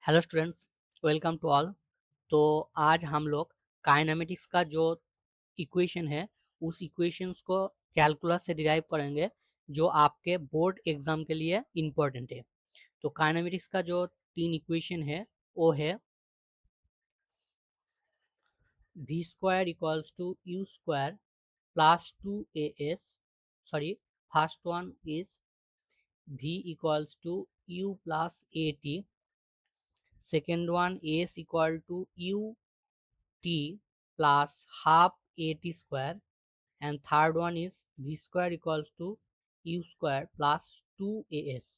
Hello students, welcome to all. तो आज हम लोग काइनेमेटिक्स का जो इक्वेशन है उस इक्वेशंस को कैलकुलस से डिराइव करेंगे जो आपके बोर्ड एग्जाम के लिए इम्पोर्टेंट है। तो काइनेमेटिक्स का जो तीन इक्वेशन है वो है v square equals to u square plus 2as। Sorry, first one is v equals to u plus at, second one is equal to ut plus half at square, and third one is v square equals to u square plus 2as।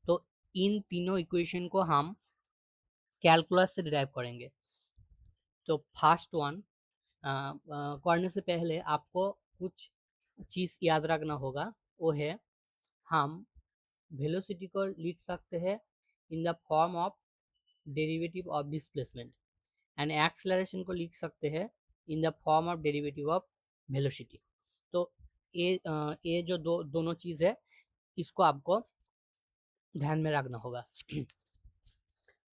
तो इन तीनों equation को हम calculus से derive करेंगे। तो first one करने से पहले आपको कुछ चीज़ याद रखना होगा, वो है हम वेलोसिटी को लिख सकते हैं in the form of derivative of displacement, and acceleration को लिख सकते हैं in the form of derivative of velocity. तो ये जो दोनों चीज़ है इसको आपको ध्यान में रखना होगा।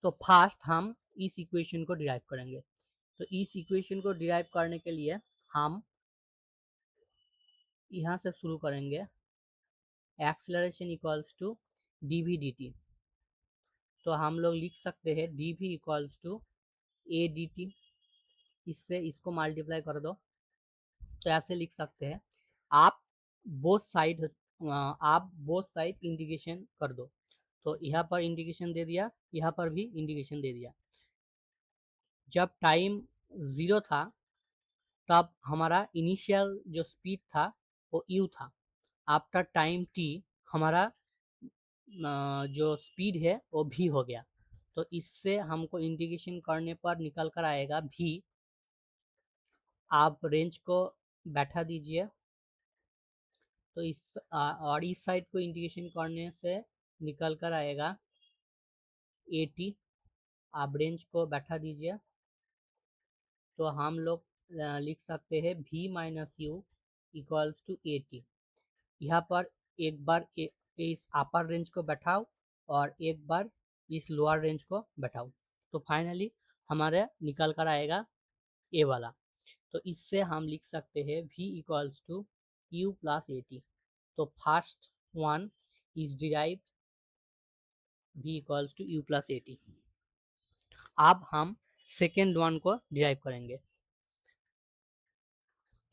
तो फर्स्ट हम इस इक्वेशन को डिराइव करेंगे। तो इस इक्वेशन को डिराइव करने के लिए हम यहाँ से शुरू करेंगे, acceleration equals to D V D T. तो हम लोग लिख सकते हैं D V equals to A D T, इससे इसको मल्टीप्लाई कर दो तो ऐसे लिख सकते हैं। आप बोथ साइड इंटीग्रेशन कर दो। तो यहाँ पर इंटीग्रेशन दे दिया, यहाँ पर भी इंटीग्रेशन दे दिया। जब टाइम 0 था तब हमारा इनिशियल जो स्पीड था वो u था। आफ्टर टाइम t हमारा जो स्पीड है वो v हो गया। तो इससे हमको इंटीग्रेशन करने पर निकल कर आएगा v। आप रेंज को बैठा दीजिए। तो और इस साइड को इंटीग्रेशन करने से निकल कर आएगा 80। आप रेंज को बैठा दीजिए। तो हम लोग लिख सकते हैं v minus U equals to 80। यहाँ पर एक बार इस अपर रेंज को बैठाओ और एक बार इस लोअर रेंज को बैठाओ। तो फाइनली हमारे निकल कर आएगा ए वाला। तो इससे हम लिख सकते हैं v equals to U plus 80। तो first one is derived v equals to U plus 80। अब हम सेकेंड वन को डिराइव करेंगे।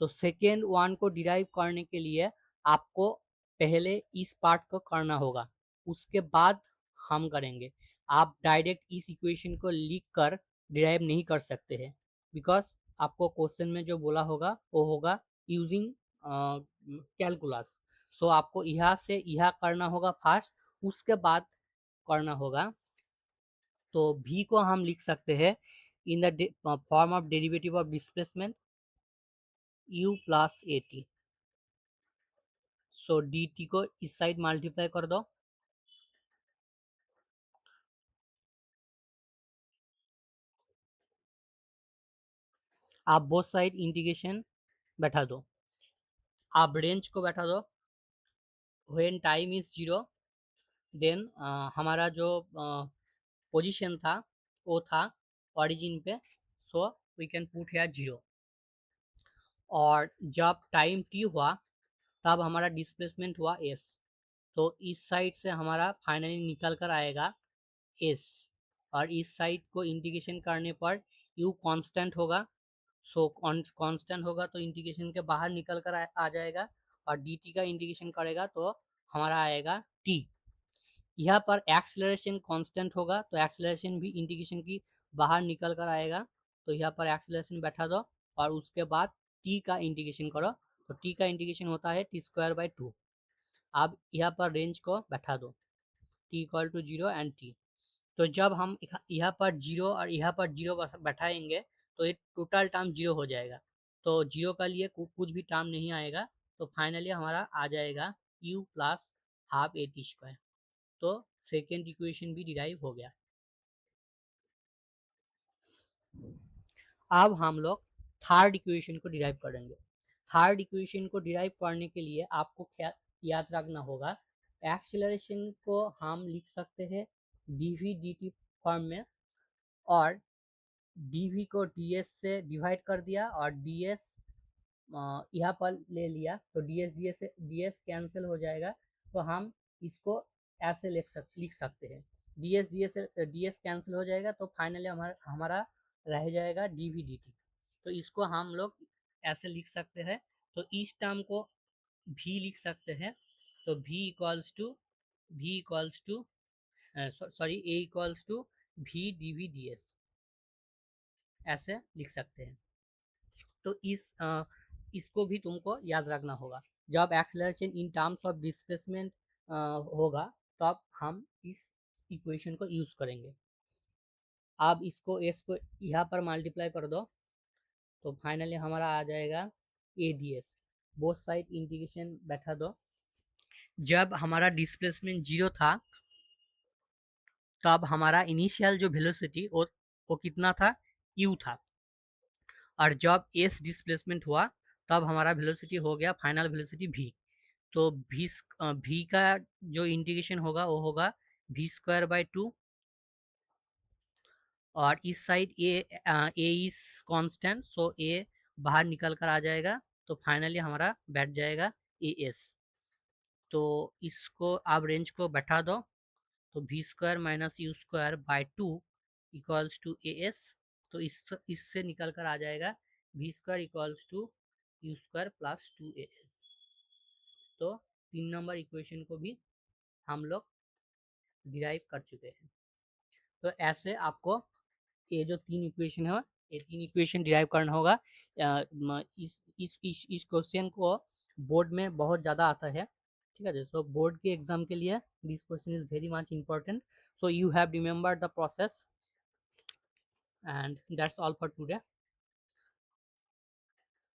तो सेकेंड वन को डिराइव करने के लिए आपको पहले इस पार्ट को करना होगा, उसके बाद हम करेंगे। आप डायरेक्ट इस इक्वेशन को लिख कर डिराइव नहीं कर सकते हैं, बिकॉज आपको क्वेश्चन में जो बोला होगा वो होगा यूजिंग कैलकुलस। सो आपको यहाँ से यहाँ करना होगा फर्स्ट, उसके बाद करना होगा। तो v को हम लिख सकते हैं in the form of derivative of displacement u plus 80। So dt को इस साइड मल्टीप्लाई कर दो। आप बोथ साइड इंटीग्रेशन बैठा दो। आप रेंज को बैठा दो। व्हेन टाइम इज 0 देन हमारा जो पोजीशन था वो था ओरिजिन पे, so we can put here 0। और जब टाइम t हुआ तब हमारा डिस्प्लेसमेंट हुआ s। तो इस साइड से हमारा फाइनली निकल कर आएगा s, और इस साइड को इंटीग्रेशन करने पर u कांस्टेंट होगा। सो कांस्टेंट होगा तो इंटीग्रेशन के बाहर निकल कर आ जाएगा, और dt का इंटीग्रेशन करेगा तो हमारा आएगा t। यहाँ पर एक्सेलरेशन कांस्टेंट होगा तो एक्सेलरेशन भी इंटीग्रेशन की बाहर निकल कर आएगा। तो यहाँ पर एक्सेलरेशन बैठा दो और उसके बाद t का इंटीग्रेशन करो। तो t का इंटीग्रेशन होता है टी स्क्वायर बाई 2। अब यहाँ पर रेंज को बैठा दो t equal to 0 and t। तो जब हम यहाँ पर 0 और यहाँ पर 0 बैठाएंगे तो ये टोटल टर्म 0 हो जाएगा। तो 0 का लिए कुछ भी टर्म नहीं आएगा। तो फाइनली हमारा आ जाएगा u plus half A T square. तो सेकेंड इक्वेशन भी डिराइव हो गया। अब हम लोग थर्ड इक्वेशन को डिराइव करेंगे। थर्ड इक्वेशन को डिराइव करने के लिए आपको क्या याद रखना होगा, एक्सेलरेशन को हम लिख सकते हैं D V D T form में। और dv को ds से डिवाइड कर दिया और ds यहाँ पर ले लिया तो ds कैंसिल हो जाएगा, तो हम इसको ऐसे लिख सकते हैं। ds कैंसिल हो जाएगा तो फाइनली हमारा रह जाएगा dv dt। तो इसको हम लोग ऐसे लिख सकते हैं। तो इस टर्म को v लिख सकते हैं। तो v equals to sorry a equals to v dv ds ऐसे लिख सकते हैं। तो इसको भी तुमको याद रखना होगा। जब acceleration in terms of displacement होगा तब हम इस इक्वेशन को यूज करेंगे। अब इसको s को यहाँ पर मल्टीप्लाई कर दो तो फाइनली हमारा आ जाएगा ADS। बोथ साइड इंटीग्रेशन बैठा दो। जब हमारा डिस्प्लेसमेंट 0 था तब हमारा इनिशियल जो वेलोसिटी वो कितना था, u था। और जब s डिस्प्लेसमेंट हुआ तब हमारा वेलोसिटी हो गया फाइनल वेलोसिटी v। तो v का जो इंटीग्रेशन होगा वो होगा v²/2 और इस side a is constant, so a बाहर निकल कर आ जाएगा तो फाइनली हमारा बैठ जाएगा as। तो इसको आप रेंज को बैठा दो तो v² - u²/2 equals to as। तो इससे निकल कर आ जाएगा v² equals to u² + 2as। तो 3 नंबर इक्वेशन को भी हम लोग डिराइव कर चुके हैं। तो ऐसे आपको ये जो 3 इक्वेशन है ये 3 इक्वेशन डिराइव करना होगा। इस क्वेश्चन को बोर्ड में बहुत ज़्यादा आता है, ठीक है। सो बोर्ड के एग्जाम के लिए this question is very much important. So you have remember the process and that's all for today.